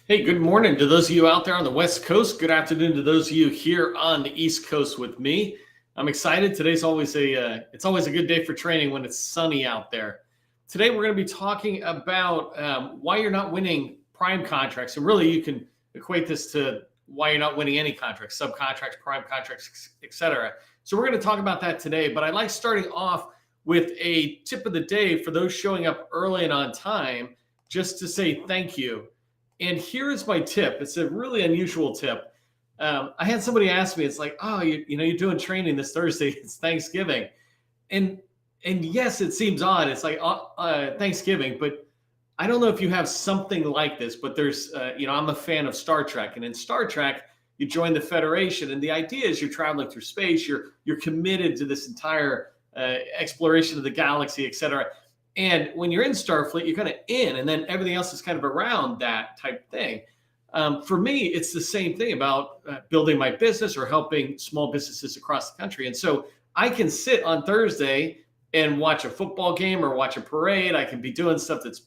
Hey, good morning to those of you out there on the West Coast. Good afternoon to those of you here on the East Coast with me. I'm excited. Today's always it's always a good day for training when it's sunny out there. Today we're going to be talking about why you're not winning prime contracts, and really you can equate this to why you're not winning any contracts, subcontracts, prime contracts, etc. So we're going to talk about that today. But I like starting off with a tip of the day for those showing up early and on time, just to say thank you. And here's my tip. It's a really unusual tip. I had somebody ask me, it's like, oh, you're doing training this Thursday. It's Thanksgiving. And yes, it seems odd. It's like Thanksgiving, but I don't know if you have something like this, but there's, I'm a fan of Star Trek. And in Star Trek, you join the Federation. And the idea is you're traveling through space. You're committed to this entire exploration of the galaxy, et cetera. And when you're in Starfleet, you're kind of in, and then everything else is kind of around that type thing. For me, it's the same thing about building my business or helping small businesses across the country. And so I can sit on Thursday and watch a football game or watch a parade. I can be doing stuff that's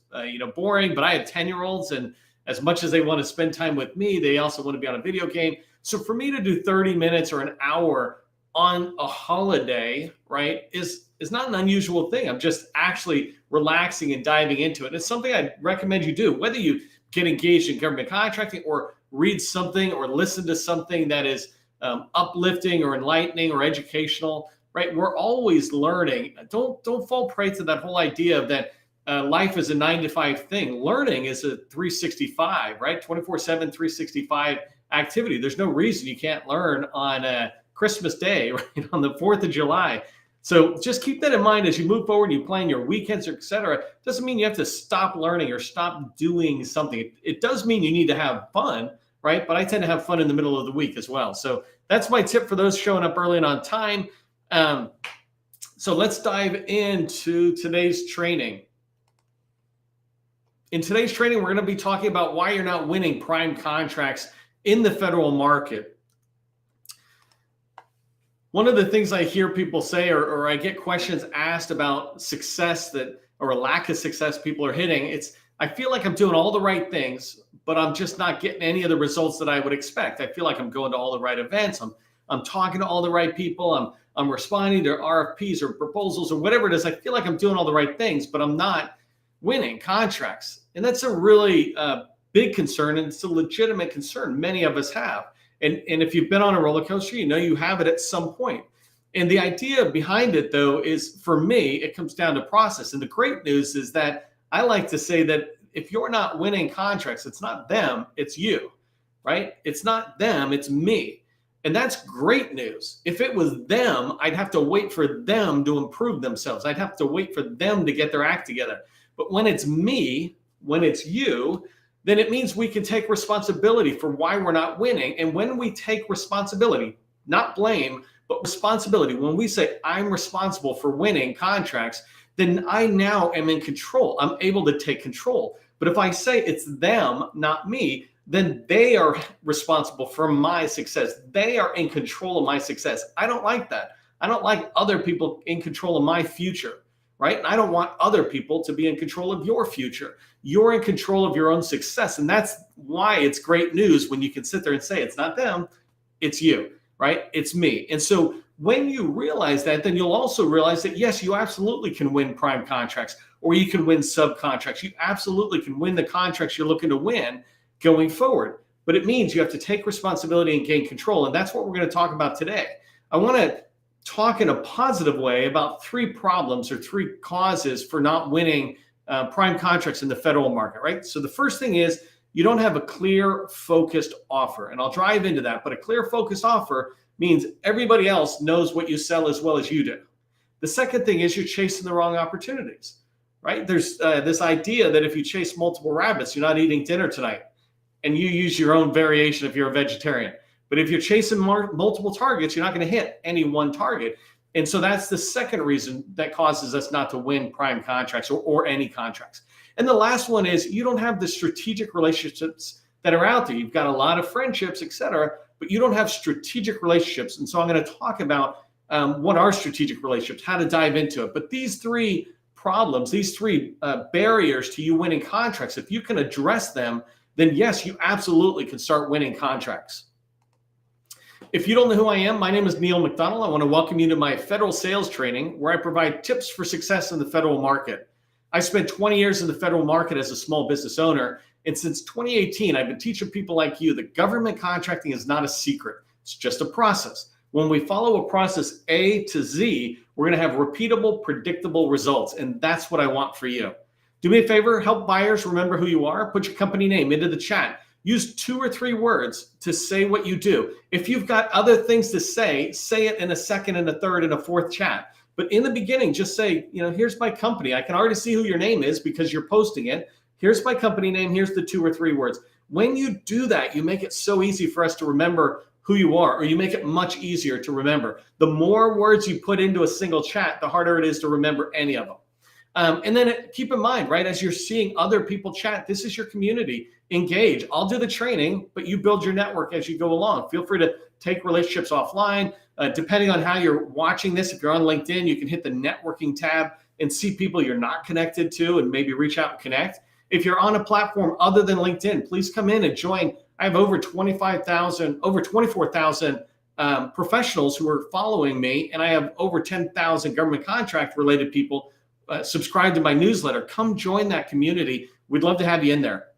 boring, but I have 10-year-olds, and as much as they want to spend time with me, they also want to be on a video game. So for me to do 30 minutes or an hour on a holiday, right, is not an unusual thing. I'm just actually relaxing and diving into it. And it's something I recommend you do, whether you get engaged in government contracting or read something or listen to something that is uplifting or enlightening or educational, right? We're always learning. Don't fall prey to that whole idea of that life is a 9-to-5 thing. Learning is a 365, right? 24/7, 365 activity. There's no reason you can't learn on Christmas Day, right? On the 4th of July. So just keep that in mind as you move forward, you plan your weekends, et cetera. Doesn't mean you have to stop learning or stop doing something. It does mean you need to have fun, right? But I tend to have fun in the middle of the week as well. So that's my tip for those showing up early and on time. So let's dive into today's training. In today's training, we're going to be talking about why you're not winning prime contracts in the federal market. One of the things I hear people say, or I get questions asked about success or a lack of success people are hitting, I feel like I'm doing all the right things, but I'm just not getting any of the results that I would expect. I feel like I'm going to all the right events. I'm talking to all the right people. I'm responding to RFPs or proposals or whatever it is. I feel like I'm doing all the right things, but I'm not winning contracts. And that's a really big concern, and it's a legitimate concern many of us have. And if you've been on a roller coaster, you have it at some point. And the idea behind it, though, is for me, it comes down to process. And the great news is that I like to say that if you're not winning contracts, it's not them, it's you, right? It's not them, it's me. And that's great news. If it was them, I'd have to wait for them to improve themselves. I'd have to wait for them to get their act together. But when it's me, when it's you, then it means we can take responsibility for why we're not winning. And when we take responsibility, not blame, but responsibility, when we say I'm responsible for winning contracts, then I now am in control. I'm able to take control. But if I say it's them, not me, then they are responsible for my success. They are in control of my success. I don't like that. I don't like other people in control of my future, right? And I don't want other people to be in control of your future. You're in control of your own success. And that's why it's great news when you can sit there and say, it's not them, it's you, right? It's me. And so when you realize that, then you'll also realize that, yes, you absolutely can win prime contracts, or you can win subcontracts. You absolutely can win the contracts you're looking to win going forward. But it means you have to take responsibility and gain control. And that's what we're going to talk about today. I want to talk in a positive way about 3 problems or 3 causes for not winning prime contracts in the federal market, right? So the first thing is you don't have a clear, focused offer. And I'll drive into that. But a clear, focused offer means everybody else knows what you sell as well as you do. The second thing is you're chasing the wrong opportunities, right? There's this idea that if you chase multiple rabbits, you're not eating dinner tonight. And you use your own variation if you're a vegetarian. But if you're chasing multiple targets, you're not going to hit any one target. And so that's the second reason that causes us not to win prime contracts or any contracts. And the last one is you don't have the strategic relationships that are out there. You've got a lot of friendships, et cetera, but you don't have strategic relationships. And so I'm going to talk about what are strategic relationships, how to dive into it. But these 3 problems, these 3 barriers to you winning contracts, if you can address them, then yes, you absolutely can start winning contracts. If you don't know who I am, my name is Neil McDonald. I want to welcome you to my federal sales training, where I provide tips for success in the federal market. I spent 20 years in the federal market as a small business owner, and since 2018, I've been teaching people like you that government contracting is not a secret. It's just a process. When we follow a process A to Z, we're going to have repeatable, predictable results, and that's what I want for you. Do me a favor, help buyers remember who you are. Put your company name into the chat. Use 2 or 3 words to say what you do. If you've got other things to say it in a second and a third and a fourth chat. But in the beginning, just say, here's my company. I can already see who your name is because you're posting it. Here's my company name. Here's the 2 or 3 words. When you do that, you make it so easy for us to remember who you are, or you make it much easier to remember. The more words you put into a single chat, the harder it is to remember any of them. And then keep in mind, right, as you're seeing other people chat, this is your community. Engage. I'll do the training, but you build your network as you go along. Feel free to take relationships offline. Depending on how you're watching this, if you're on LinkedIn, you can hit the networking tab and see people you're not connected to and maybe reach out and connect. If you're on a platform other than LinkedIn, please come in and join. I have over 24,000 professionals who are following me, and I have over 10,000 government contract related people subscribe to my newsletter. Come join that community. We'd love to have you in there.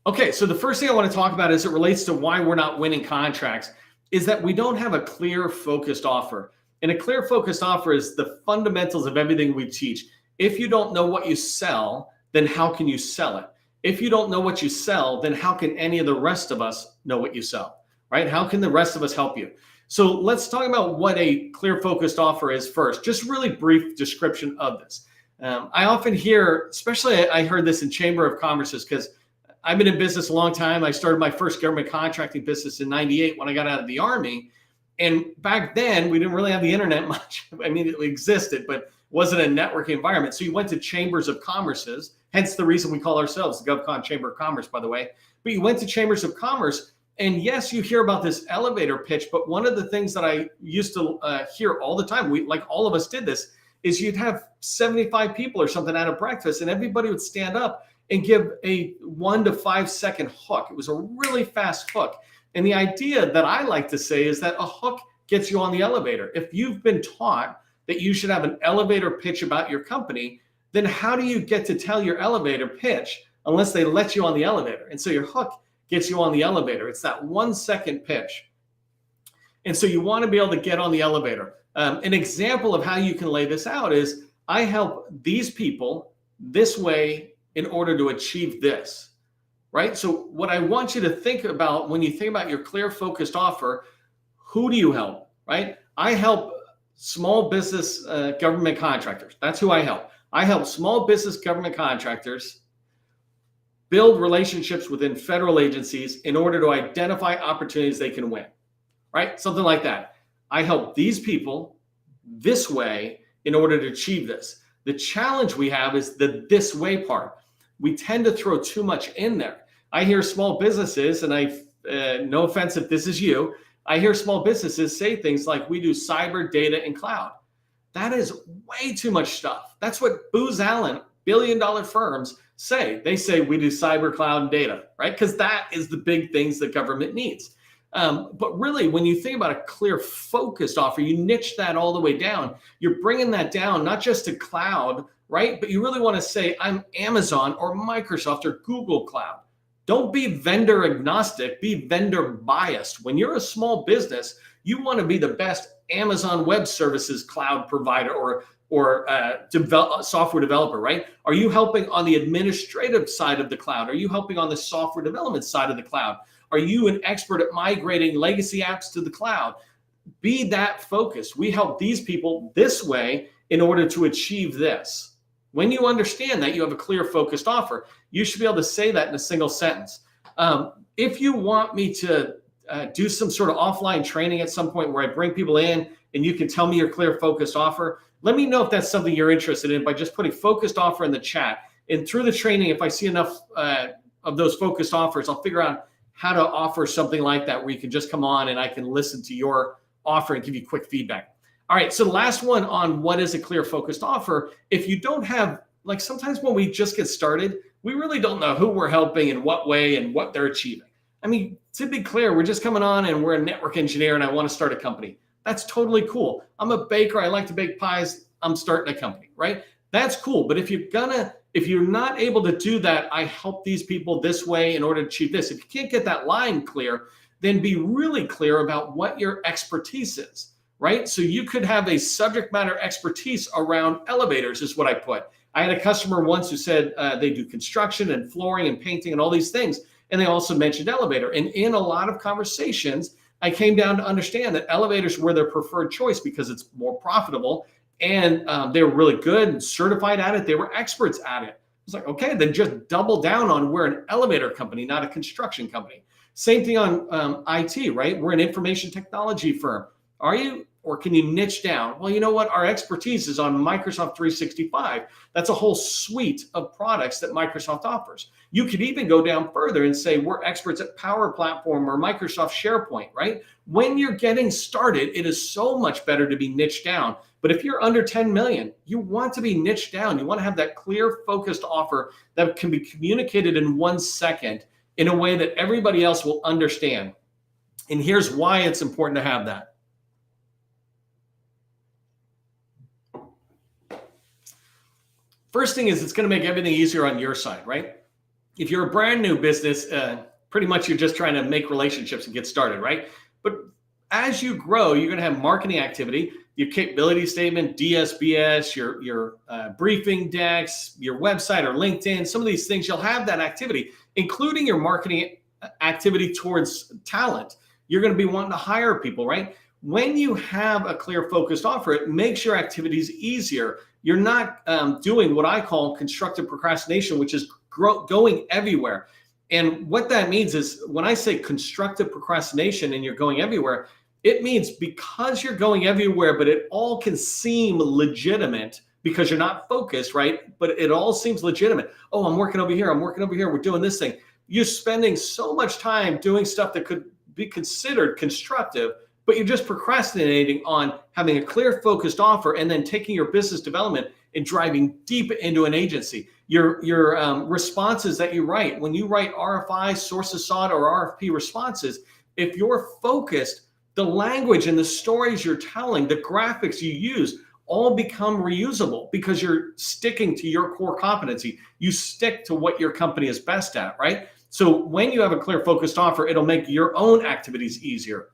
Okay, so the first thing I want to talk about as it relates to why we're not winning contracts is that we don't have a clear, focused offer. And a clear, focused offer is the fundamentals of everything we teach. If you don't know what you sell, then how can you sell it? If you don't know what you sell, then how can any of the rest of us know what you sell, right? How can the rest of us help you? So let's talk about what a clear, focused offer is first. Just really brief description of this. I often hear, especially I heard this in Chamber of Commerce's, because I've been in business a long time. I started my first government contracting business in '98 when I got out of the Army. And back then, we didn't really have the internet much. I mean, it existed, but it wasn't a networking environment. So you went to Chambers of Commerce's, hence the reason we call ourselves the GovCon Chamber of Commerce, by the way. But you went to Chambers of Commerce, and yes, you hear about this elevator pitch, but one of the things that I used to hear all the time, like all of us did this, is you'd have 75 people or something at a breakfast, and everybody would stand up and give a 1 to 5 second hook. It was a really fast hook. And the idea that I like to say is that a hook gets you on the elevator. If you've been taught that you should have an elevator pitch about your company, then how do you get to tell your elevator pitch unless they let you on the elevator? And so your hook gets you on the elevator. It's that 1 second pitch. And so you want to be able to get on the elevator. An example of how you can lay this out is I help these people this way in order to achieve this, right? So what I want you to think about when you think about your clear, focused offer, who do you help, right? I help small business government contractors. That's who I help. I help small business government contractors build relationships within federal agencies in order to identify opportunities they can win, right? Something like that. I help these people this way in order to achieve this. The challenge we have is the this way part. We tend to throw too much in there. I hear small businesses, and no offense if this is you, I hear small businesses say things like, we do cyber, data, and cloud. That is way too much stuff. That's what Booz Allen, billion-dollar firms say. They say we do cyber, cloud, and data, right? Because that is the big things that government needs. But really, when you think about a clear, focused offer, you niche that all the way down. You're bringing that down, not just to cloud, right? But you really want to say, I'm Amazon or Microsoft or Google Cloud. Don't be vendor agnostic, be vendor biased. When you're a small business, you want to be the best Amazon Web Services cloud provider or software developer, right? Are you helping on the administrative side of the cloud? Are you helping on the software development side of the cloud? Are you an expert at migrating legacy apps to the cloud? Be that focused. We help these people this way in order to achieve this. When you understand that you have a clear, focused offer, you should be able to say that in a single sentence. If you want me to do some sort of offline training at some point where I bring people in and you can tell me your clear, focused offer, let me know if that's something you're interested in by just putting focused offer in the chat. And through the training, if I see enough of those focused offers, I'll figure out how to offer something like that where you can just come on and I can listen to your offer and give you quick feedback. All right, so the last one on what is a clear, focused offer. If you don't have, like sometimes when we just get started, we really don't know who we're helping in what way and what they're achieving. I mean, to be clear, we're just coming on and we're a network engineer and I want to start a company. That's totally cool. I'm a baker. I like to bake pies. I'm starting a company, right? That's cool. But if you're not able to do that, I help these people this way in order to achieve this. If you can't get that line clear, then be really clear about what your expertise is, right? So you could have a subject matter expertise around elevators is what I put. I had a customer once who said they do construction and flooring and painting and all these things. And they also mentioned elevator. And in a lot of conversations, I came down to understand that elevators were their preferred choice because it's more profitable. And they were really good and certified at it. They were experts at it. It's like, okay, then just double down on we're an elevator company, not a construction company. Same thing on IT, right? We're an information technology firm. Are you, or can you niche down? Well, you know what? Our expertise is on Microsoft 365. That's a whole suite of products that Microsoft offers. You could even go down further and say we're experts at Power Platform or Microsoft SharePoint, right? When you're getting started, it is so much better to be niched down. But if you're under 10 million, you want to be niched down. You want to have that clear, focused offer that can be communicated in 1 second in a way that everybody else will understand. And here's why it's important to have that. First thing is it's going to make everything easier on your side, right? If you're a brand new business, pretty much you're just trying to make relationships and get started, right? But as you grow, you're going to have marketing activity, your capability statement, DSBS, your briefing decks, your website or LinkedIn, some of these things, you'll have that activity, including your marketing activity towards talent. You're going to be wanting to hire people, right? When you have a clear, focused offer, it makes your activities easier. You're not doing what I call constructive procrastination, which is going everywhere. And what that means is when I say constructive procrastination and you're going everywhere, it means because you're going everywhere, but it all can seem legitimate because you're not focused, right? But it all seems legitimate. Oh, I'm working over here. I'm working over here. We're doing this thing. You're spending so much time doing stuff that could be considered constructive, but you're just procrastinating on having a clear, focused offer and then taking your business development and driving deep into an agency. Your responses that you write, when you write RFI, sources sought, or RFP responses, if you're focused, the language and the stories you're telling, the graphics you use, all become reusable because you're sticking to your core competency. You stick to what your company is best at, right? So when you have a clear, focused offer, it'll make your own activities easier.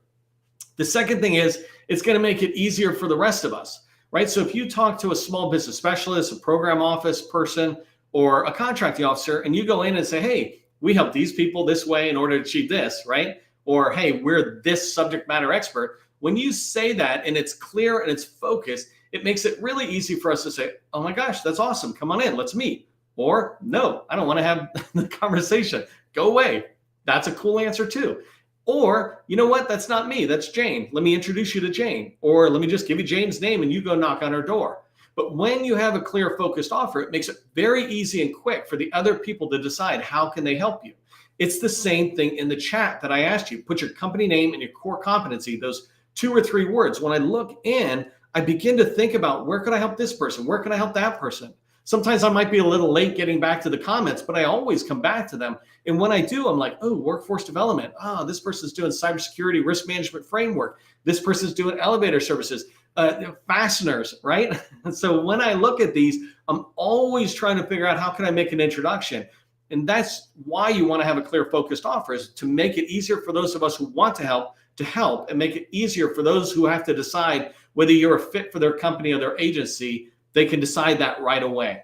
The second thing is it's going to make it easier for the rest of us, right? So if you talk to a small business specialist, a program office person, or a contracting officer, and you go in and say, hey, we help these people this way in order to achieve this, right? Or, hey, we're this subject matter expert. When you say that and it's clear and it's focused, it makes it really easy for us to say, oh my gosh, that's awesome. Come on in, let's meet. Or no, I don't want to have the conversation. Go away. That's a cool answer too. Or, you know what? That's not me. That's Jane. Let me introduce you to Jane. Or let me just give you Jane's name and you go knock on her door. But when you have a clear, focused offer, it makes it very easy and quick for the other people to decide how can they help you. It's the same thing in the chat that I asked you. Put your company name and your core competency, those 2 or 3 words. When I look in, I begin to think about where can I help this person? Where can I help that person? Sometimes I might be a little late getting back to the comments, but I always come back to them. And when I do, I'm like, oh, workforce development. Oh, this person's doing cybersecurity risk management framework. This person's doing elevator services, fasteners, right? And so when I look at these, I'm always trying to figure out how can I make an introduction. And that's why you want to have a clear, focused offer, is to make it easier for those of us who want to help, and make it easier for those who have to decide whether you're a fit for their company or their agency. They can decide that right away.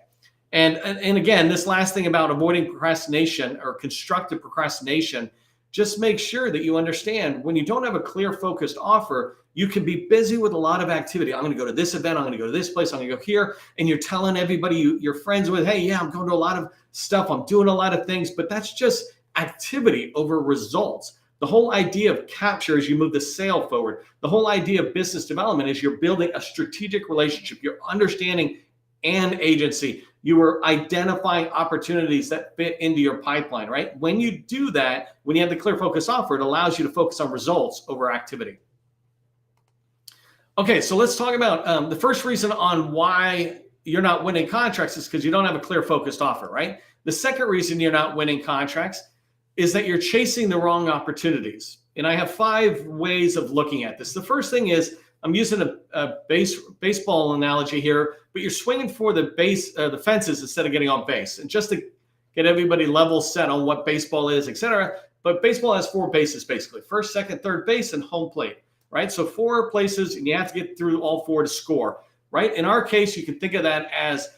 And again, this last thing about avoiding procrastination or constructive procrastination, just make sure that you understand when you don't have a clear, focused offer, you can be busy with a lot of activity. I'm going to go to this event. I'm going to go to this place. I'm going to go here. And you're telling everybody you're friends with, hey, yeah, I'm going to a lot of stuff. I'm doing a lot of things, but that's just activity over results. The whole idea of capture is you move the sale forward. The whole idea of business development is you're building a strategic relationship. You're understanding an agency. You are identifying opportunities that fit into your pipeline, right? When you do that, when you have the clear, focus offer, it allows you to focus on results over activity. Okay, so let's talk about the first reason on why you're not winning contracts is because you don't have a clear, focused offer, right? The second reason you're not winning contracts is that you're chasing the wrong opportunities. And I have 5 ways of looking at this. The first thing is, I'm using a baseball analogy here, but you're swinging for the fences instead of getting on base. And just to get everybody level set on what baseball is, etc. But baseball has 4 bases basically: first, second, third base, and home plate, right? So 4 places, and you have to get through all 4 to score, right? In our case, you can think of that as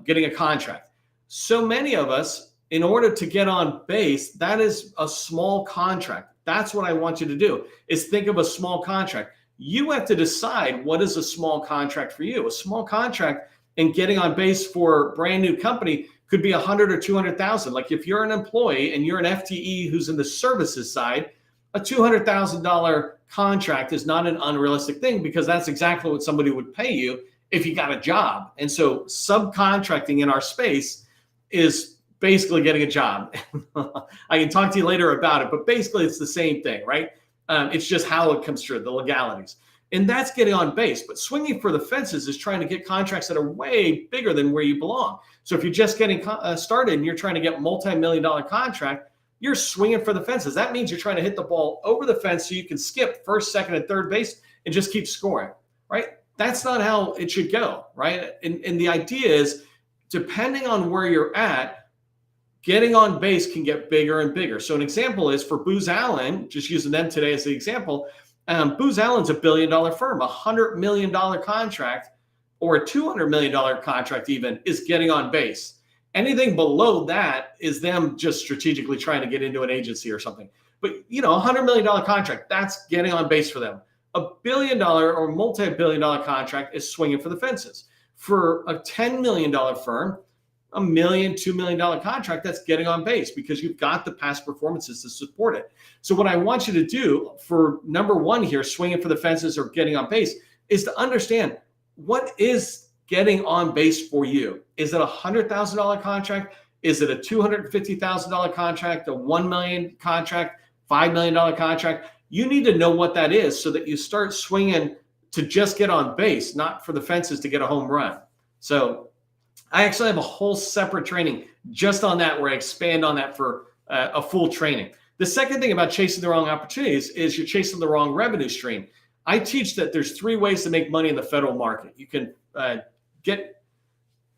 getting a contract. So many of us, in order to get on base, that is a small contract. That's what I want you to do, is think of a small contract. You have to decide what is a small contract for you. A small contract and getting on base for a brand new company could be 100 or 200,000. Like if you're an employee and you're an FTE who's in the services side, a $200,000 contract is not an unrealistic thing, because that's exactly what somebody would pay you if you got a job. And so subcontracting in our space is basically getting a job. I can talk to you later about it, but basically it's the same thing, right? It's just how it comes through, the legalities. And that's getting on base. But swinging for the fences is trying to get contracts that are way bigger than where you belong. So if you're just getting started and you're trying to get multi-million-dollar contract, you're swinging for the fences. That means you're trying to hit the ball over the fence so you can skip first, second, and third base and just keep scoring, right? That's not how it should go, right? And the idea is, depending on where you're at, getting on base can get bigger and bigger. So an example is for Booz Allen, just using them today as the example. Booz Allen's $1 billion firm. $100 million contract or a $200 million contract even is getting on base. Anything below that is them just strategically trying to get into an agency or something. But $100 million contract, that's getting on base for them. $1 billion or multi-billion dollar contract is swinging for the fences. For a $10 million firm, $1 million, $2 million contract, that's getting on base because you've got the past performances to support it. So what I want you to do for number 1 here, swinging for the fences or getting on base, is to understand, what is getting on base for you? Is it a $100,000 contract? Is it a $250,000 contract, a $1 million contract, $5 million contract? You need to know what that is so that you start swinging to just get on base, not for the fences to get a home run. So I actually have a whole separate training just on that, where I expand on that for a full training. The second thing about chasing the wrong opportunities is you're chasing the wrong revenue stream. I teach that there's 3 ways to make money in the federal market. You can get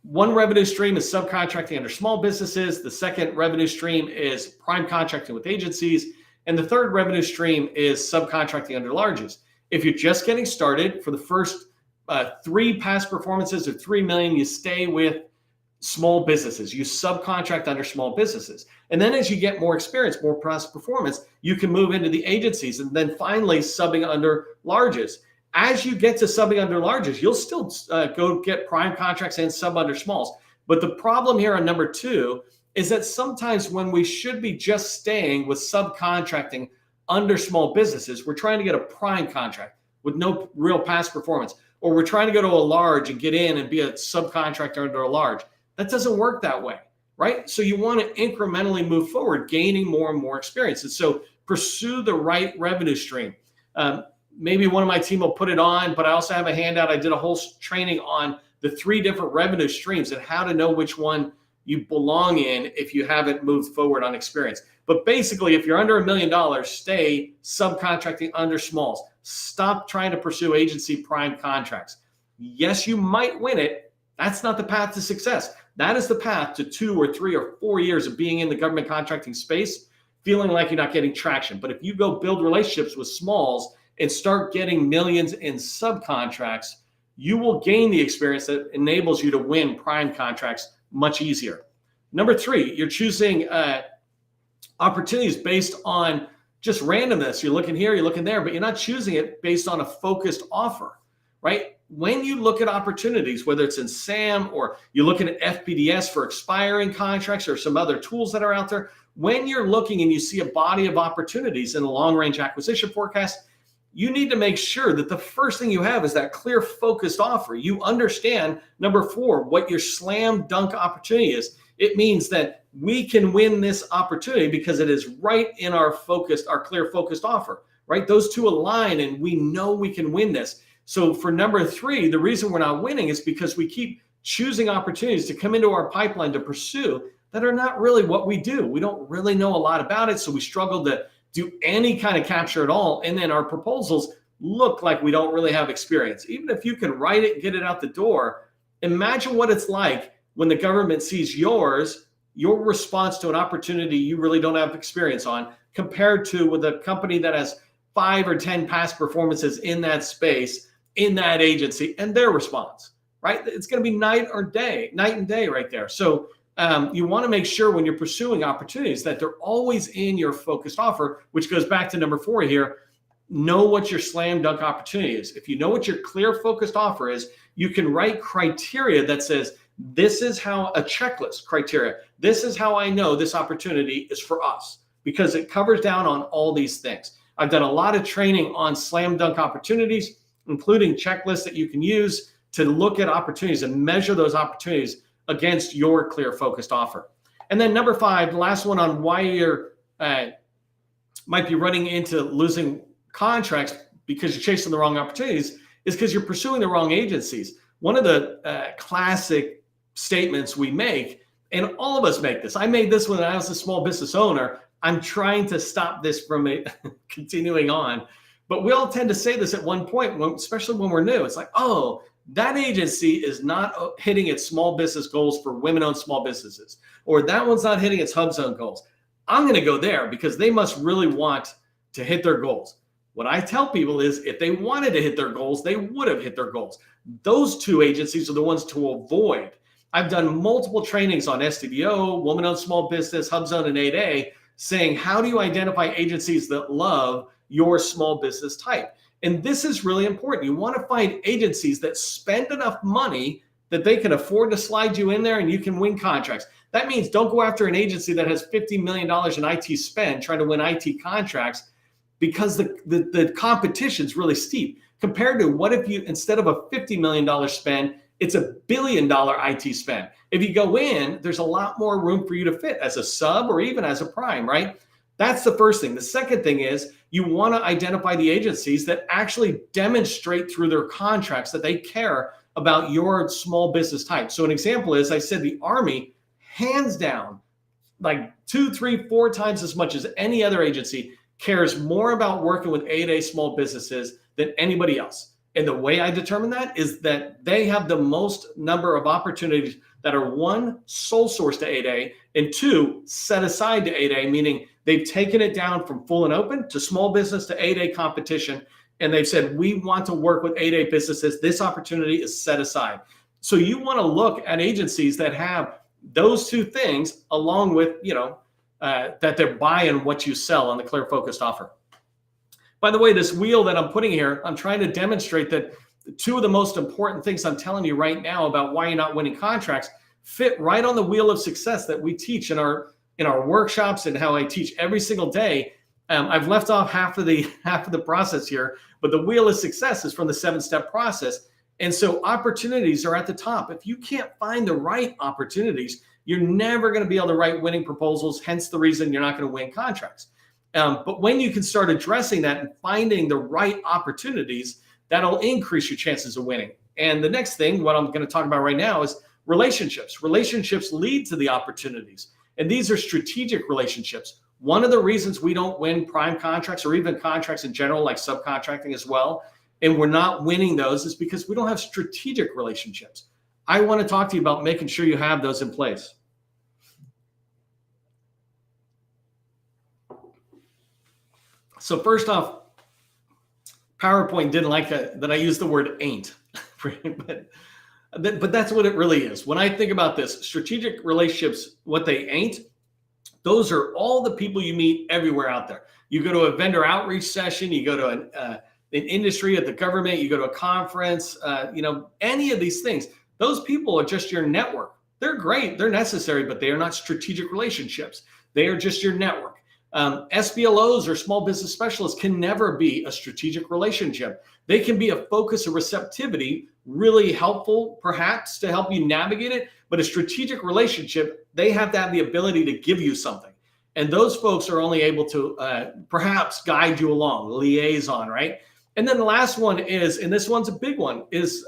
one revenue stream is subcontracting under small businesses. The second revenue stream is prime contracting with agencies. And the third revenue stream is subcontracting under larges. If you're just getting started, for the first 3 past performances or 3 million, you stay with small businesses. You subcontract under small businesses. And then as you get more experience, more past performance, you can move into the agencies and then finally subbing under larges. As you get to subbing under larges, you'll still go get prime contracts and sub under smalls. But the problem here on number 2 is that sometimes when we should be just staying with subcontracting under small businesses, we're trying to get a prime contract with no real past performance. Or we're trying to go to a large and get in and be a subcontractor under a large. That doesn't work that way, right? So you want to incrementally move forward, gaining more and more experience. And so pursue the right revenue stream. Maybe one of my team will put it on, but I also have a handout. I did a whole training on the 3 different revenue streams and how to know which one you belong in if you haven't moved forward on experience. But basically, if you're under $1 million, stay subcontracting under smalls. Stop trying to pursue agency prime contracts. Yes, you might win it. That's not the path to success. That is the path to 2 or 3 or 4 years of being in the government contracting space, feeling like you're not getting traction. But if you go build relationships with smalls and start getting millions in subcontracts, you will gain the experience that enables you to win prime contracts much easier. Number 3, you're choosing opportunities based on just randomness. You're looking here, you're looking there, but you're not choosing it based on a focused offer, right? When you look at opportunities, whether it's in SAM or you're looking at FBDS for expiring contracts or some other tools that are out there, when you're looking and you see a body of opportunities in a long-range acquisition forecast, you need to make sure that the first thing you have is that clear, focused offer. You understand, number 4, what your slam dunk opportunity is. It means that we can win this opportunity because it is right in our clear, focused offer, right? Those 2 align and we know we can win this. So for number 3, the reason we're not winning is because we keep choosing opportunities to come into our pipeline to pursue that are not really what we do. We don't really know a lot about it, so we struggle to do any kind of capture at all. And then our proposals look like we don't really have experience. Even if you can write it and get it out the door, imagine what it's like when the government sees your response to an opportunity you really don't have experience on, compared to with a company that has 5 or 10 past performances in that space, in that agency, and their response, right? It's going to be night and day right there. So you want to make sure when you're pursuing opportunities that they're always in your focused offer, which goes back to number 4 here. Know what your slam dunk opportunity is. If you know what your clear focused offer is, you can write criteria that says, this is how a checklist criteria, this is how I know this opportunity is for us, because it covers down on all these things. I've done a lot of training on slam dunk opportunities, including checklists that you can use to look at opportunities and measure those opportunities against your clear focused offer. And then number 5, the last one on why you're might be running into losing contracts because you're chasing the wrong opportunities is because you're pursuing the wrong agencies. One of the classic statements we make, and all of us make this, I made this when I was a small business owner. I'm trying to stop this from continuing on, but we all tend to say this at one point, especially when we're new. It's like, oh, that agency is not hitting its small business goals for women-owned small businesses, or that one's not hitting its HUBZone goals. I'm going to go there because they must really want to hit their goals. What I tell people is if they wanted to hit their goals, they would have hit their goals. Those 2 agencies are the ones to avoid. I've done multiple trainings on SDVO, woman-owned small business, HUBZone, and 8A, saying how do you identify agencies that love your small business type? And this is really important. You want to find agencies that spend enough money that they can afford to slide you in there and you can win contracts. That means don't go after an agency that has $50 million in IT spend trying to win IT contracts, because the competition is really steep compared to what if you, instead of a $50 million spend, it's $1 billion IT spend. If you go in, there's a lot more room for you to fit as a sub or even as a prime, right? That's the first thing. The second thing is you want to identify the agencies that actually demonstrate through their contracts that they care about your small business type. So an example is, I said the Army, hands down, like 2, 3, 4 times as much as any other agency, cares more about working with 8A small businesses than anybody else. And the way I determine that is that they have the most number of opportunities that are 1, sole source to 8A, and 2, set aside to 8A, meaning they've taken it down from full and open to small business to 8A competition. And they've said, we want to work with 8A businesses. This opportunity is set aside. So you want to look at agencies that have those 2 things along with, that they're buying what you sell on the clear focused offer. By the way, this wheel that I'm putting here, I'm trying to demonstrate that 2 of the most important things I'm telling you right now about why you're not winning contracts fit right on the wheel of success that we teach in our workshops and how I teach every single day. I've left off half of the process here, but the wheel of success is from the 7-step process. And so opportunities are at the top. If you can't find the right opportunities, you're never going to be able to write winning proposals, hence the reason you're not going to win contracts. But when you can start addressing that and finding the right opportunities, that'll increase your chances of winning. And the next thing, what I'm going to talk about right now, is relationships. Relationships lead to the opportunities. And these are strategic relationships. One of the reasons we don't win prime contracts or even contracts in general, like subcontracting as well, and we're not winning those, is because we don't have strategic relationships. I want to talk to you about making sure you have those in place. So first off, PowerPoint didn't like that I used the word ain't, but that's what it really is. When I think about this, strategic relationships, what they ain't, those are all the people you meet everywhere out there. You go to a vendor outreach session, you go to an industry at the government, you go to a conference, any of these things. Those people are just your network. They're great, they're necessary, but they are not strategic relationships. They are just your network. SBLOs or small business specialists can never be a strategic relationship. They can be a focus of receptivity, really helpful perhaps to help you navigate it, but a strategic relationship, they have to have the ability to give you something. And those folks are only able to perhaps guide you along, liaison, right? And then the last one is, and this one's a big one, is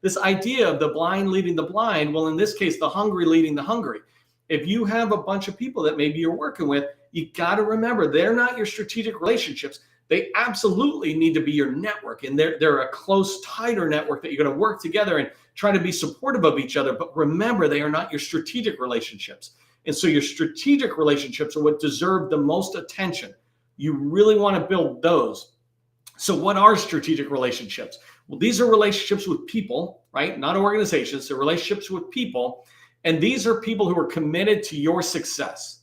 this idea of the blind leading the blind. Well, in this case, the hungry leading the hungry. If you have a bunch of people that maybe you're working with, you got to remember they're not your strategic relationships. They absolutely need to be your network, and they're a close, tighter network that you're going to work together and try to be supportive of each other. But remember, they are not your strategic relationships. And so your strategic relationships are what deserve the most attention. You really want to build those. So what are strategic relationships? Well, these are relationships with people, right? Not organizations. They're relationships with people. And these are people who are committed to your success.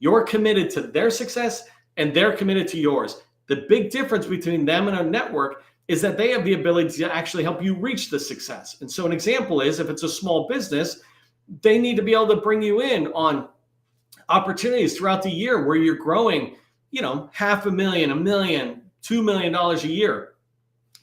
You're committed to their success, and they're committed to yours. The big difference between them and a network is that they have the ability to actually help you reach the success. And so an example is, if it's a small business, they need to be able to bring you in on opportunities throughout the year where you're growing, $500,000, $1 million, $2 million a year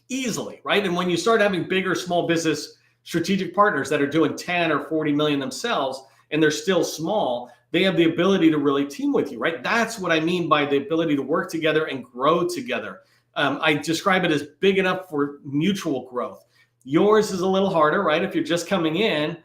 easily, right? And when you start having bigger small business strategic partners that are doing 10 or 40 million themselves, and they're still small, they have the ability to really team with you, right? That's what I mean by the ability to work together and grow together. I describe it as big enough for mutual growth. Yours is a little harder, right? If you're just coming in,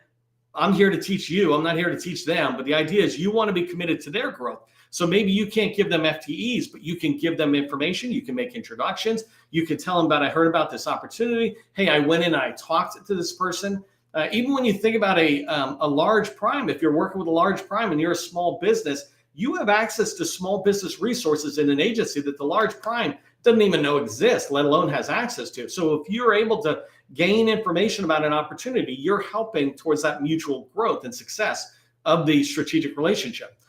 I'm here to teach you. I'm not here to teach them. But the idea is you want to be committed to their growth. So maybe you can't give them FTEs, but you can give them information. You can make introductions. You can tell them about, I heard about this opportunity. Hey, I went in and I talked to this person. Even when you think about a large prime, if you're working with a large prime and you're a small business, you have access to small business resources in an agency that the large prime doesn't even know exist, let alone has access to. So if you're able to gain information about an opportunity, you're helping towards that mutual growth and success of the strategic relationship.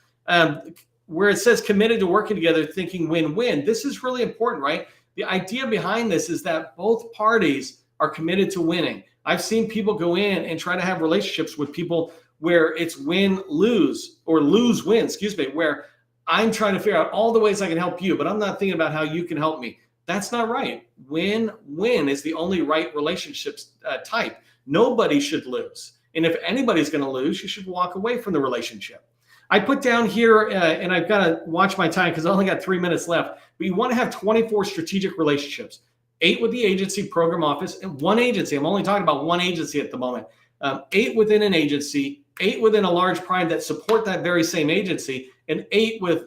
Where it says committed to working together, thinking win-win, this is really important, right? The idea behind this is that both parties are committed to winning. I've seen people go in and try to have relationships with people where it's win-lose or lose-win, where I'm trying to figure out all the ways I can help you, but I'm not thinking about how you can help me. That's not right. Win-win is the only right relationships type. Nobody should lose. And if anybody's going to lose, you should walk away from the relationship. I put down here, and I've got to watch my time because I only got 3 minutes left, but you want to have 24 strategic relationships, 8 with the agency program office and 1 agency. I'm only talking about 1 agency at the moment. 8 within an agency, 8 within a large prime that support that very same agency, and 8 with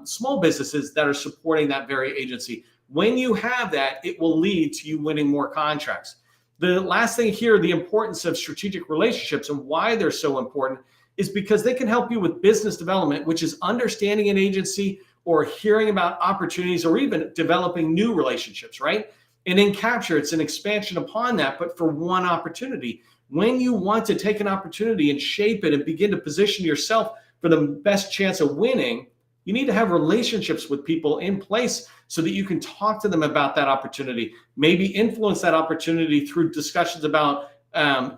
small businesses that are supporting that very agency. When you have that, it will lead to you winning more contracts. The last thing here, the importance of strategic relationships and why they're so important is because they can help you with business development, which is understanding an agency or hearing about opportunities or even developing new relationships, right? And in capture, it's an expansion upon that, but for one opportunity. When you want to take an opportunity and shape it and begin to position yourself for the best chance of winning, you need to have relationships with people in place so that you can talk to them about that opportunity, maybe influence that opportunity through discussions about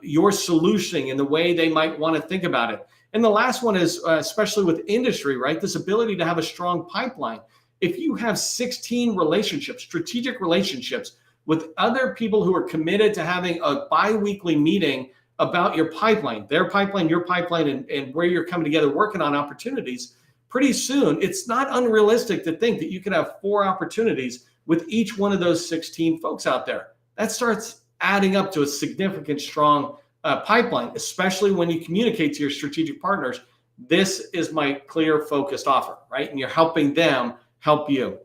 your solutioning and the way they might want to think about it. And the last one is, especially with industry, right? This ability to have a strong pipeline. If you have 16 relationships, strategic relationships with other people who are committed to having a bi-weekly meeting about your pipeline, their pipeline, your pipeline, and where you're coming together working on opportunities, pretty soon, it's not unrealistic to think that you could have 4 opportunities with each one of those 16 folks out there. That starts adding up to a significant, strong pipeline, especially when you communicate to your strategic partners, this is my clear, focused offer, right? And you're helping them help you.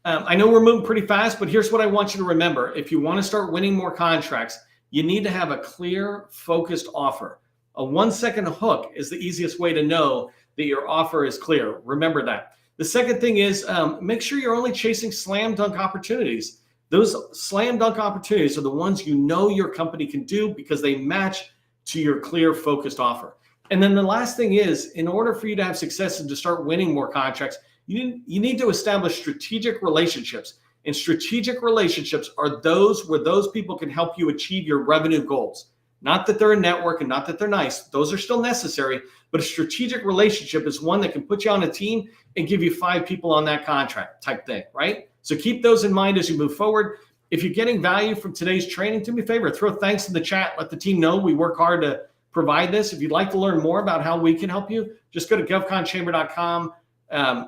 I know we're moving pretty fast, but here's what I want you to remember. If you want to start winning more contracts, you need to have a clear, focused offer. A 1-second hook is the easiest way to know that your offer is clear. Remember that. The second thing is make sure you're only chasing slam dunk opportunities. Those slam dunk opportunities are the ones you know your company can do because they match to your clear, focused offer. And then the last thing is, in order for you to have success and to start winning more contracts, you need to establish strategic relationships. And strategic relationships are those where those people can help you achieve your revenue goals. Not that they're a network and not that they're nice. Those are still necessary. But a strategic relationship is one that can put you on a team and give you 5 people on that contract type thing, right? So keep those in mind as you move forward. If you're getting value from today's training, do me a favor, throw thanks in the chat. Let the team know we work hard to provide this. If you'd like to learn more about how we can help you, just go to govconchamber.com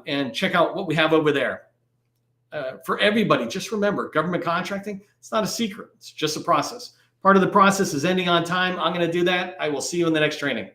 and check out what we have over there. For everybody, just remember, government contracting, it's not a secret. It's just a process. Part of the process is ending on time. I'm going to do that. I will see you in the next training.